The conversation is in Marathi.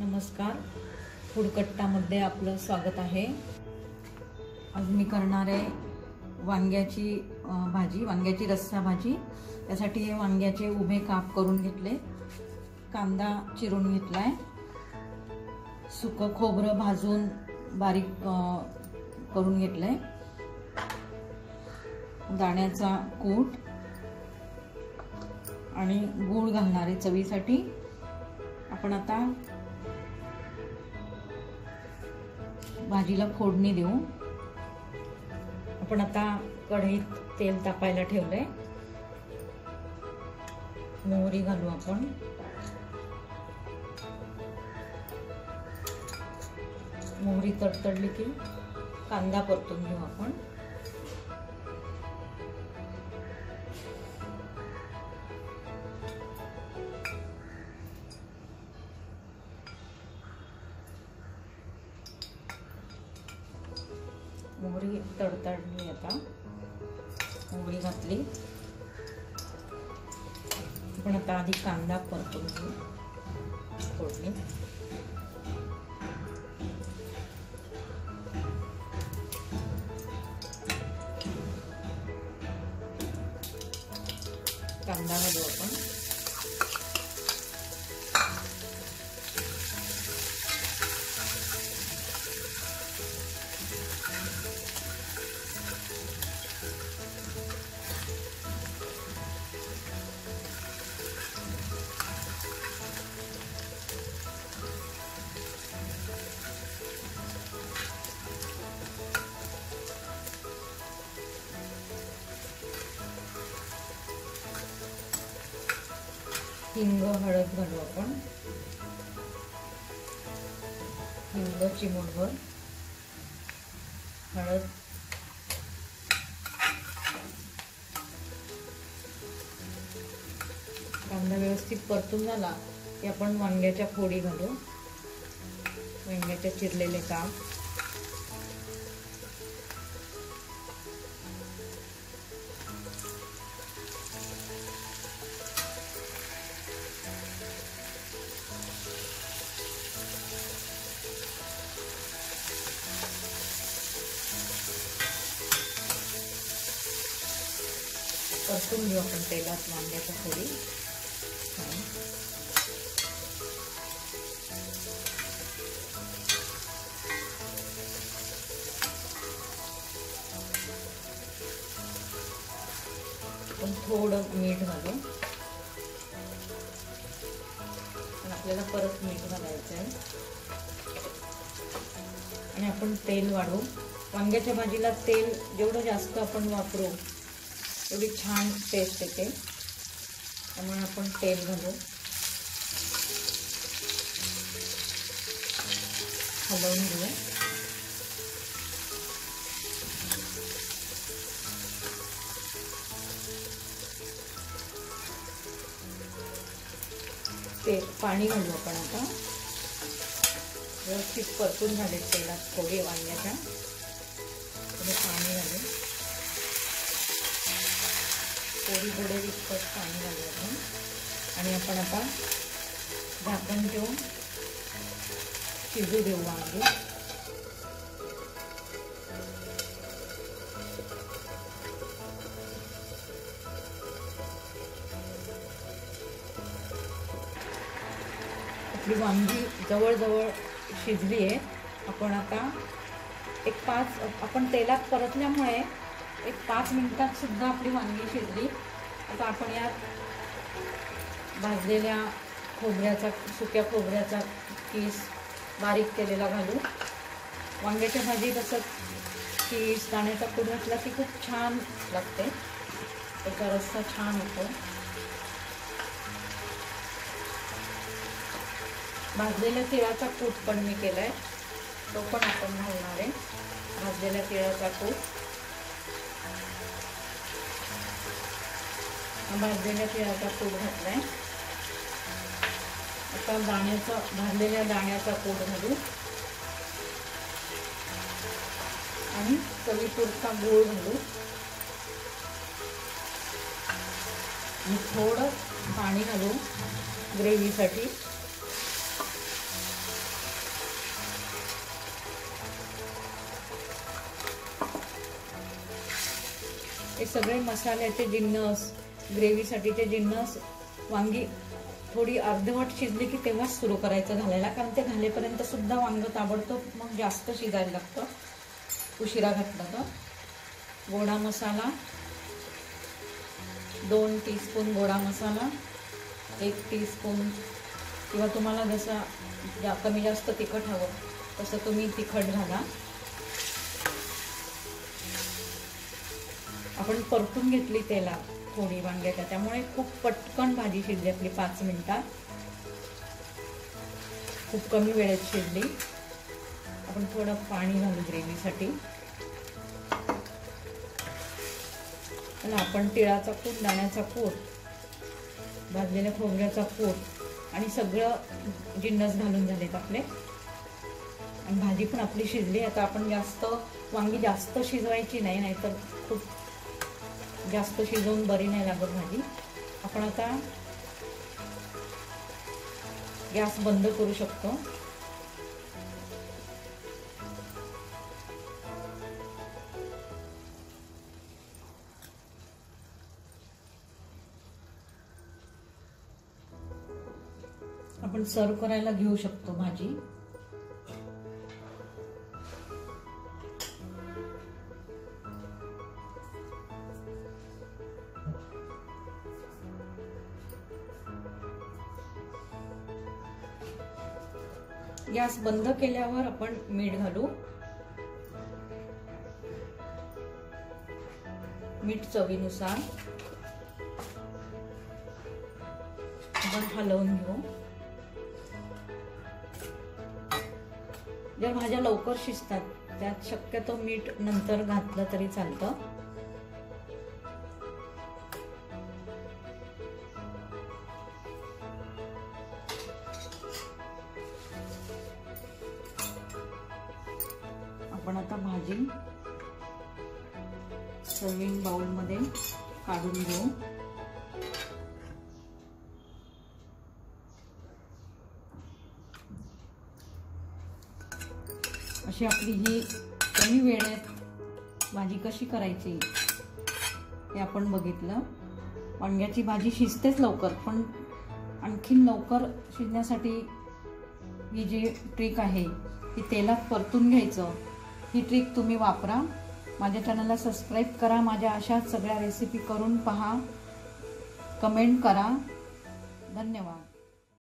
नमस्कार, फूडकट्टामध्ये आपलं स्वागत आहे। आज मी करणार आहे वांग्याची भाजी, वांग्याची रस्सा भाजी। त्यासाठी हे वांग्याचे उभे काप करून घेतले, कांदा चिरून घेतलाय, सुकं खोबरं भाजून बारीक करून घेतलंय, दाण्याचा कूट आणि गूळ घालणार आहे चवीसाठी। आपण आता भाजीला फोडणी देऊ। आपण आता कढईत तेल तापायला ठेवलंय, मोहरी घालू आपण। मोहरी तडतडली की कांदा परतून घेऊ आपण। मोहरी तडतडली, आता मोहरी घातली। आपण आता आधी कांदा परतून घेऊ, फोडणी। कांदा घालू आपण। हिंग, हळद घालू आपण। हिंग चिमूटभर, हळद, कांदा व्यवस्थित परतून झाला की आपण वांग्याच्या फोडी घालू, वांग्याचे चिरलेले काप। परतून घेऊ आपण तेलात वांग्याच्या फोडी। आपण थोडं मीठ घालू, आपल्याला परत मीठ घालायचं आहे। आणि आपण तेल वाढवू। वांग्याच्या भाजीला तेल जेवढं जास्त आपण वापरू एवढी छान टेस्ट येते, त्यामुळे आपण तेल घालू। हलवून घेऊ। ते पाणी घालू आपण आता। व्यवस्थित परतून झाले तेलात थोडी वांग्याच्या, पाणी घालू। थोडे इतकंच पाणी घालू आपण। आणि आपण आता झाकण ठेवून शिजू देऊ वांगी। आपली वांगी जवळजवळ शिजली आहे। आपण आता आपण तेलात परतल्यामुळे 5 मिनिटात सुद्धा आपली वांगी शिजली। आता आपण यात भाजलेल्या खोबऱ्याचा, सुक्या खोबऱ्याचा किस बारीक केलेला घालू। वांग्याच्या भाजीत असं किस, दाण्याचा कूट घातला की खूप छान लागते, त्याचा रस्सा छान होतो। भाजलेल्या तिळाचा कूट पण मी केलाय, तो पण आपण घालणार आहे। भाजलेल्या तिळाचा कूट, भाजलेल्या तिळाचा कूट घातलाय। आता भाजलेल्या दाण्याचा कूट घालू आणि चवीपुरता गूळ घालू आणि थोडं पाणी घालू ग्रेव्हीसाठी। सगळे मसाल्याचे जिन्नस, ग्रेव्हीसाठीचे जिन्नस वांगी थोडी अर्धवट शिजली की तेव्हाच सुरू करायचं घालायला, कारण ते घालेपर्यंत सुद्धा वांग ताबडतोब मग जास्त शिजायला लागतं उशिरा घातलं तर. गोडा मसाला 2 टीस्पून गोडा मसाला, 1 टीस्पून किंवा तुम्हाला जसा कमी जास्त तिखट हवं तसं तुम्ही तिखट घाला. आपण परतून घेतली तेलात थोडी वांग्याच्या, त्यामुळे खूप पटकन भाजी शिजली आपली 5 मिनिटात, खूप कमी वेळेत शिजली. आपण थोडं पाणी घालू ग्रेव्हीसाठी. आपण तिळाचा कूट, दाण्याचा कूट, भाजलेल्या खोबऱ्याचा कूट आणि सगळं जिन्नस घालून झालेत आपले, आणि भाजी पण आपली शिजली. आता आपण वांगी जास्त शिजवायची नाही, नाहीतर खूप जास्त शिजवून बरी नाही लागत भाजी. आपण आता गॅस बंद करू शकतो. आपण सर्व करायला घेऊ शकतो भाजी. गॅस बंद केल्यावर आपण मीठ घालू. मीठ चवीनुसार. आपण हलवून घेऊ. ज्या भाज्या लवकर शिजतात त्यात शक्यतो मीठ नंतर घातलं तरी चालतं. आपण आता भाजी सर्विंग बाउल मध्ये काढून घेऊ. अशी आपली ही कमी वेळेत भाजी कशी करायची हे आपण बघितलं. वांग्याची भाजी शिजतेच लवकर, पण आणखीन लवकर शिजण्यासाठी ही जी ट्रिक आहे ती तेलात परतून घ्यायचं. ही ट्रिक तुम्ही वापरा. माझ्या चॅनलला सबस्क्राईब करा. माझ्या अशाच सगळ्या रेसिपी करून पहा. कमेंट करा. धन्यवाद.